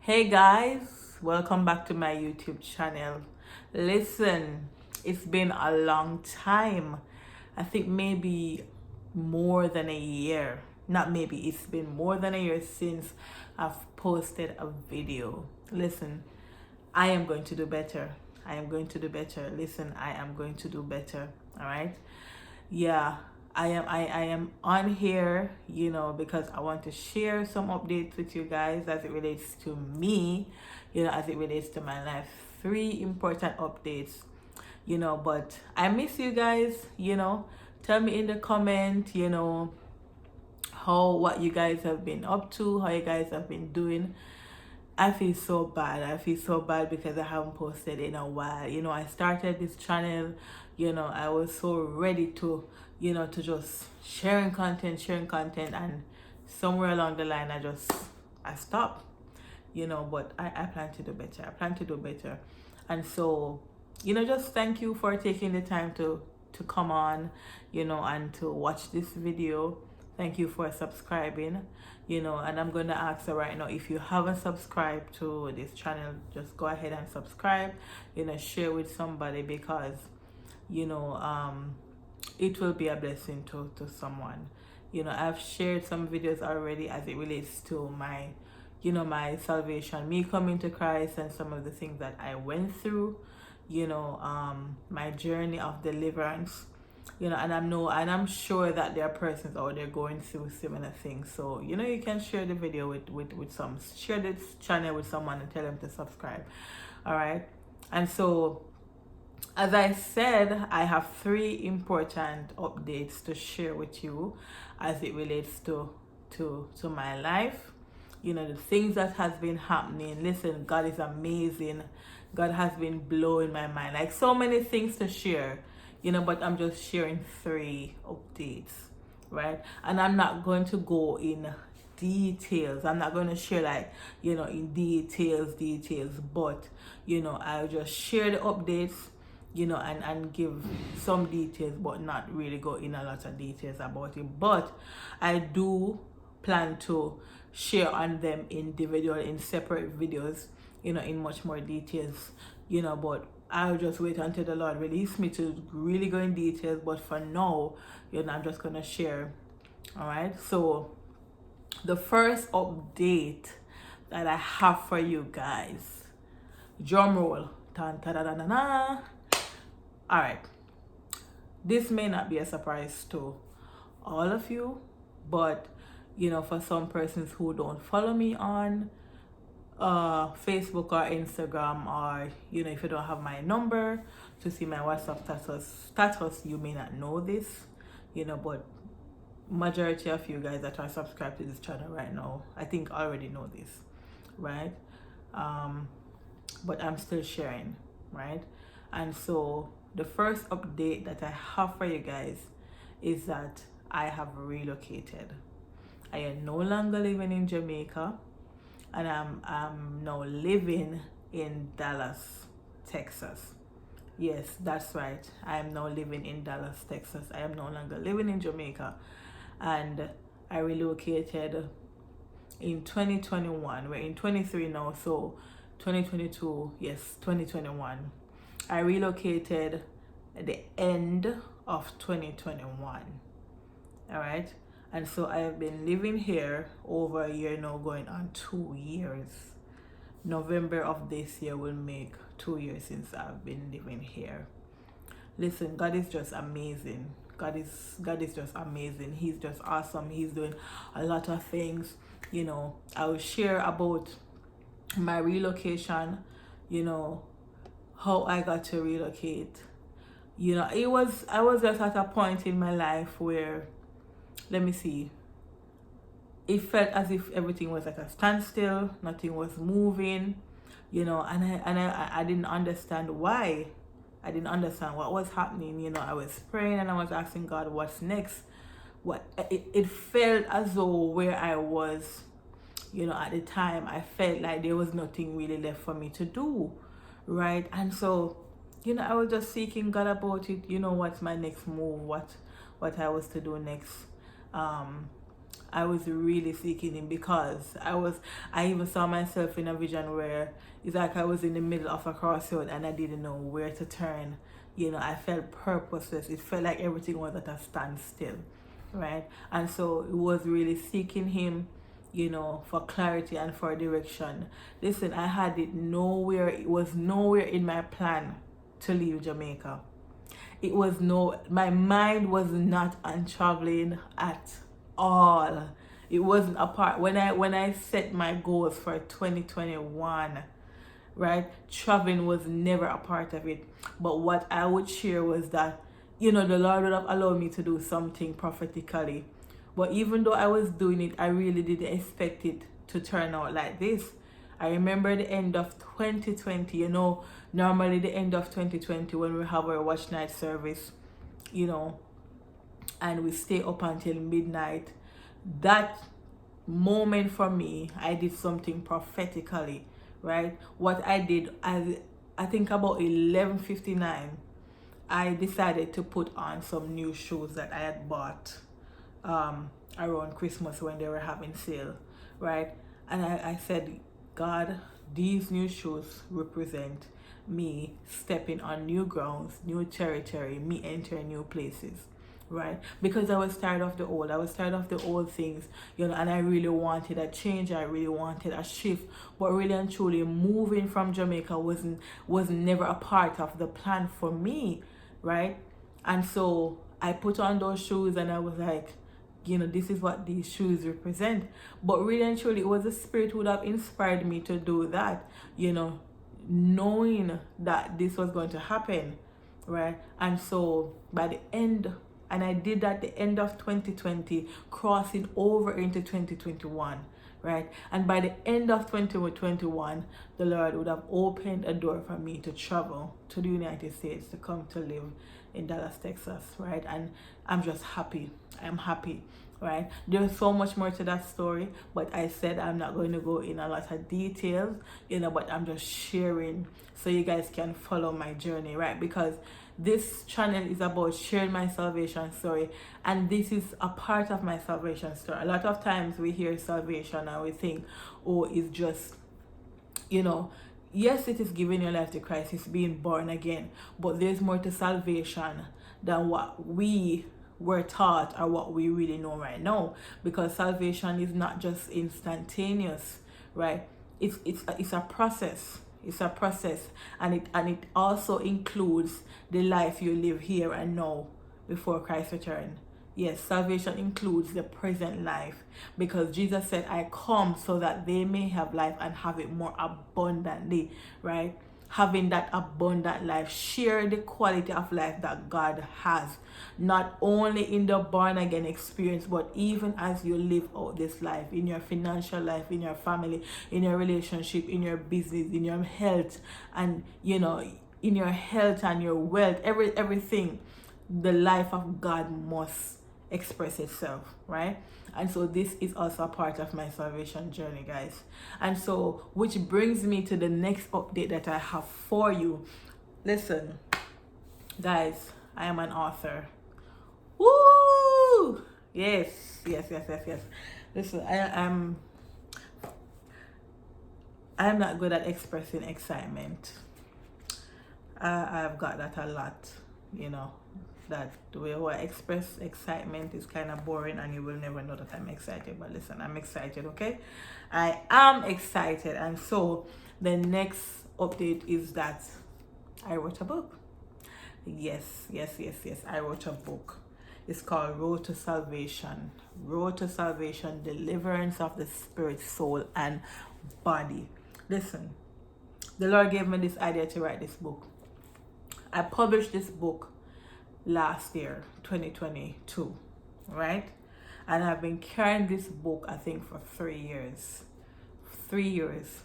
Hey guys, welcome back to my YouTube channel. Listen, it's been a long time. I think maybe more than a year. Not maybe, it's been more than a year since I've posted a video. Listen, I am going to do better. I am going to do better. Listen, I am going to do better. All right? Yeah, I am on here, because I want to share some updates with you guys as it relates to me, as it relates to my life. Three important updates, but I miss you guys. Tell me in the comment, what you guys have been up to, how you guys have been doing. I feel so bad. I feel so bad because I haven't posted in a while. I started this channel, I was so ready to just sharing content, and somewhere along the line I stopped, but I plan to do better. I plan to do better. And so, just thank you for taking the time to come on, and to watch this video. Thank you for subscribing, and I'm going to ask you right now, if you haven't subscribed to this channel, just go ahead and subscribe, share with somebody, because you know it will be a blessing to someone. I've shared some videos already as it relates to my salvation, me coming to Christ, and some of the things that I went through, my journey of deliverance, and I'm sure that there are persons out there going through similar things. So you can share the video share this channel with someone and tell them to subscribe. All right. And so, as I said, I have three important updates to share with you as it relates to my life. The things that has been happening. Listen, God is amazing. God has been blowing my mind. Like, so many things to share, but I'm just sharing three updates, right? And I'm not going to go in details. I'm not going to share, like, in details, but I'll just share the updates, and give some details, but not really go in a lot of details about it. But I do plan to share on them individual, in separate videos, in much more details, but I'll just wait until the Lord release me to really go in details. But for now, I'm just gonna share. All right. So the first update that I have for you guys, drum roll. Tan, ta, da, da, da, da. All right. This may not be a surprise to all of you, but for some persons who don't follow me on Facebook or Instagram, or if you don't have my number to see my WhatsApp status, you may not know this, but majority of you guys that are subscribed to this channel right now, I think already know this, right? But I'm still sharing, right? And so the first update that I have for you guys is that I have relocated. I am no longer living in Jamaica, and I'm now living in Dallas, Texas. Yes, that's right. I am now living in Dallas, Texas. I am no longer living in Jamaica, and I relocated in 2021. We're in 23 now, so 2022, yes, 2021. I relocated at the end of 2021. All right. And so I have been living here over a year now, going on 2 years. November of this year will make 2 years since I've been living here. Listen, God is just amazing. God is just amazing. He's just awesome. He's doing a lot of things. I will share about my relocation, how I got to relocate. I was just at a point in my life where, let me see, it felt as if everything was like a standstill, nothing was moving, and I didn't understand why. I didn't understand what was happening. I was praying and I was asking God, what's next? It felt as though where I was, at the time, I felt like there was nothing really left for me to do, right? And so, I was just seeking God about it. What's my next move? What I was to do next. I was really seeking him, because I even saw myself in a vision where it's like I was in the middle of a crossroad and I didn't know where to turn. I felt purposeless. It felt like everything was at a standstill, right? And so it was really seeking him, for clarity and for direction. Listen, I had it nowhere. It was nowhere in my plan to leave Jamaica. My mind was not on traveling at all. It wasn't a part. When I set my goals for 2021, right, traveling was never a part of it. But what I would share was that, the Lord would have allowed me to do something prophetically. But even though I was doing it, I really didn't expect it to turn out like this. I remember the end of 2020, normally the end of 2020 when we have our watch night service, and we stay up until midnight. That moment for me, I did something prophetically, right? What I did, I think about 11:59, I decided to put on some new shoes that I had bought around Christmas when they were having sale, right? And I said, God, these new shoes represent me stepping on new grounds, new territory, me entering new places, right? Because I was tired of the old. I was tired of the old things, and I really wanted a change. I really wanted a shift. But really and truly, moving from Jamaica wasn't never a part of the plan for me, right? And so I put on those shoes and I was like, this is what these shoes represent. But really and truly, it was the Spirit who would have inspired me to do that, knowing that this was going to happen, right? And so by the end, and I did that the end of 2020, crossing over into 2021, right? And by the end of 2021, the Lord would have opened a door for me to travel to the United States, to come to live in Dallas, Texas, right? And I'm just happy. I'm happy, right? There's so much more to that story, but I said I'm not going to go in a lot of details, but I'm just sharing so you guys can follow my journey, right? Because this channel is about sharing my salvation story, and this is a part of my salvation story. A lot of times we hear salvation and we think, oh, it's just, yes, it is giving your life to Christ, it's being born again, but there's more to salvation than what we were taught or what we really know right now, because salvation is not just instantaneous, right? It's a process. It's a process, and it also includes the life you live here and now before Christ's return. Yes, salvation includes the present life, because Jesus said, I come so that they may have life and have it more abundantly, right? Having that abundant life, share the quality of life that God has, not only in the born again experience, but even as you live out this life, in your financial life, in your family, in your relationship, in your business, in your health, and in your health and your wealth, everything. The life of God must express itself, right? And so this is also a part of my salvation journey, guys. And so, which brings me to the next update that I have for you. Listen, guys, I am an author. Woo! Yes. Listen, I'm not good at expressing excitement. I've got that a lot, that the way I express excitement is kind of boring and you will never know that I'm excited. But listen, I'm excited, okay? I am excited. And so the next update is that I wrote a book. Yes, I wrote a book. It's called Road to Salvation. Road to Salvation, Deliverance of the Spirit, Soul, and Body. Listen, the Lord gave me this idea to write this book. I published this book last year, 2022, right? And I've been carrying this book, I think, for 3 years. 3 years.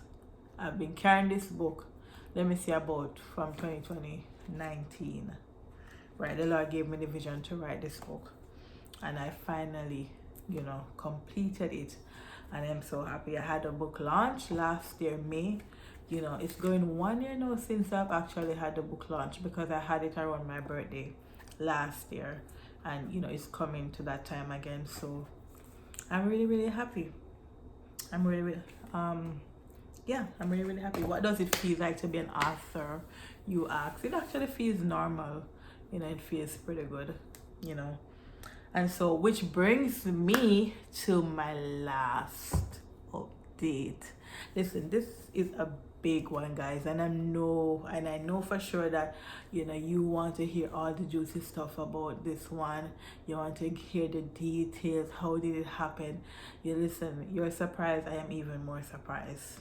I've been carrying this book, let me see, about from 2019, right? The Lord gave me the vision to write this book, and I finally, completed it, and I'm so happy. I had a book launch last year, May. It's going 1 year now since I've actually had the book launch, because I had it around my birthday last year, and it's coming to that time again. So I'm really, really happy. I'm really, really, yeah, I'm really, really happy. What does it feel like to be an author? You ask. It actually feels normal. It feels pretty good, you know. And so, which brings me to my last update. Listen, this is a big one, guys, and I know for sure that you want to hear all the juicy stuff about this one. You want to hear the details. How did it happen? You're surprised. I am even more surprised.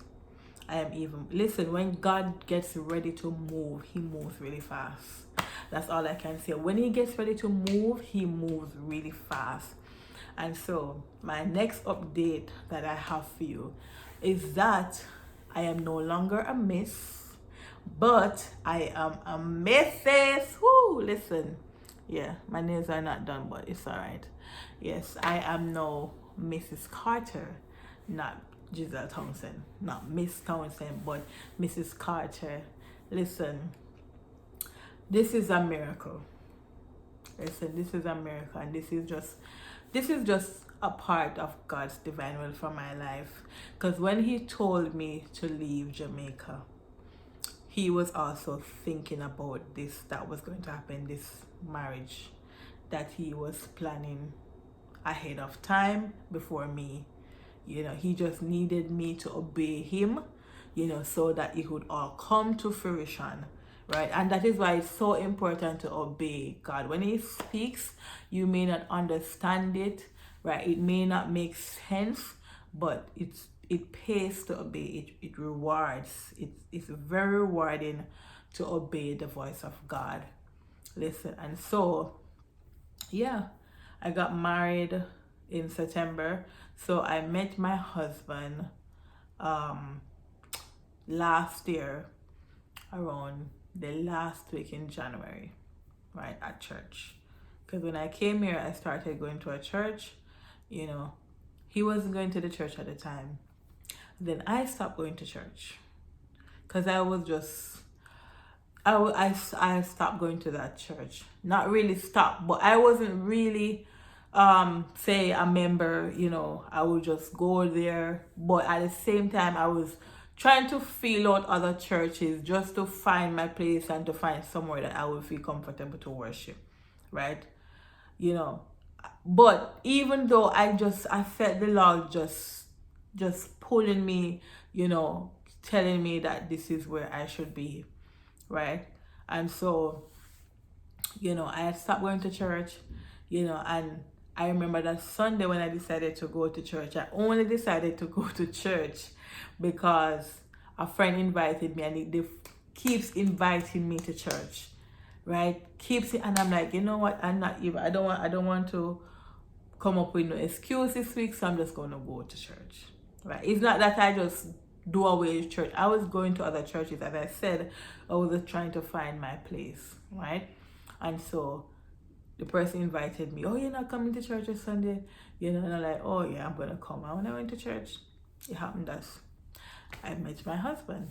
Listen, when God gets ready to move, he moves really fast. That's all I can say. When he gets ready to move, he moves really fast. And so my next update that I have for you is that I am no longer a miss, but I am a Mrs. Woo, listen. Yeah, my nails are not done, but it's all right. Yes, I am now Mrs. Carter, not Giselle Townsend, not Miss Townsend, but Mrs. Carter. Listen, this is a miracle. Listen, this is a miracle, and this is just a part of God's divine will for my life. Because when he told me to leave Jamaica, he was also thinking about this that was going to happen, this marriage that he was planning ahead of time before me. He just needed me to obey him, so that it would all come to fruition, right? And that is why it's so important to obey God. When he speaks, you may not understand it, right? It may not make sense, but it pays to obey. It rewards. It's very rewarding to obey the voice of God. Listen, and so yeah, I got married in September. So I met my husband last year around the last week in January, right, at church. Because when I came here, I started going to a church. He wasn't going to the church at the time. Then I stopped going to church because I stopped going to that church. Not really stopped, but I wasn't really say a member. I would just go there, but at the same time I was trying to feel out other churches just to find my place and to find somewhere that I would feel comfortable to worship, right? But even though I felt the Lord just pulling me, telling me that this is where I should be, right? And so I had stopped going to church, and I remember that Sunday when I decided to go to church. I only decided to go to church because a friend invited me, and they keeps inviting me to church, right? Keeps it, and I'm like, you know what? I don't want to come up with no excuse this week, so I'm just going to go to church, right? It's not that I just do away with church. I was going to other churches. As I said, I was just trying to find my place, right? And so the person invited me, oh, you're not coming to church this Sunday? And I'm like, oh yeah, I'm going to come. And when I went to church, it happened that I met my husband,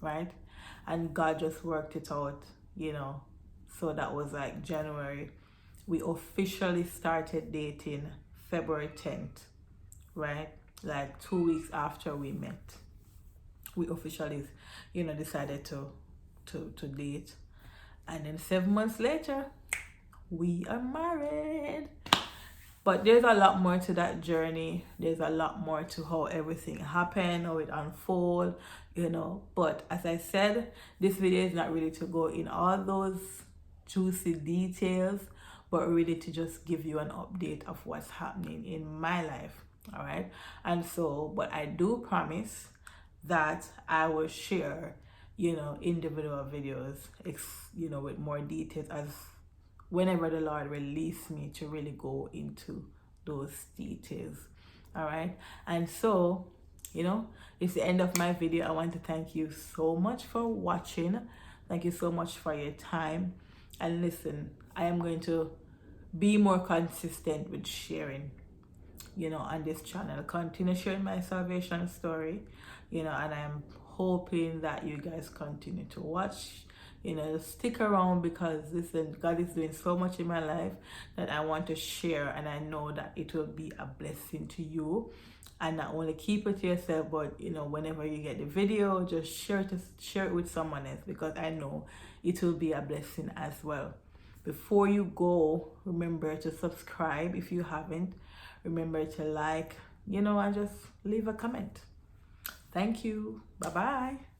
right? And God just worked it out, So that was like January. We officially started dating February 10th, right? Like 2 weeks after we met. We officially, decided to date. And then 7 months later, we are married. But there's a lot more to that journey. There's a lot more to how everything happened, how it unfolded, But as I said, this video is not really to go in all those juicy details, but really to just give you an update of what's happening in my life, all right? And so, but I do promise that I will share, individual videos, with more details as whenever the Lord release me to really go into those details, all right? And so, it's the end of my video. I want to thank you so much for watching. Thank you so much for your time. And listen, I am going to be more consistent with sharing, on this channel. Continue sharing my salvation story, and I'm hoping that you guys continue to watch, you know, stick around, because listen, God is doing so much in my life that I want to share, and I know that it will be a blessing to you. And not only keep it to yourself, but you know, whenever you get the video, just share it with someone else, because I know it will be a blessing as well. Before you go, remember to subscribe if you haven't. Remember to like, you know, and just leave a comment. Thank you. Bye bye.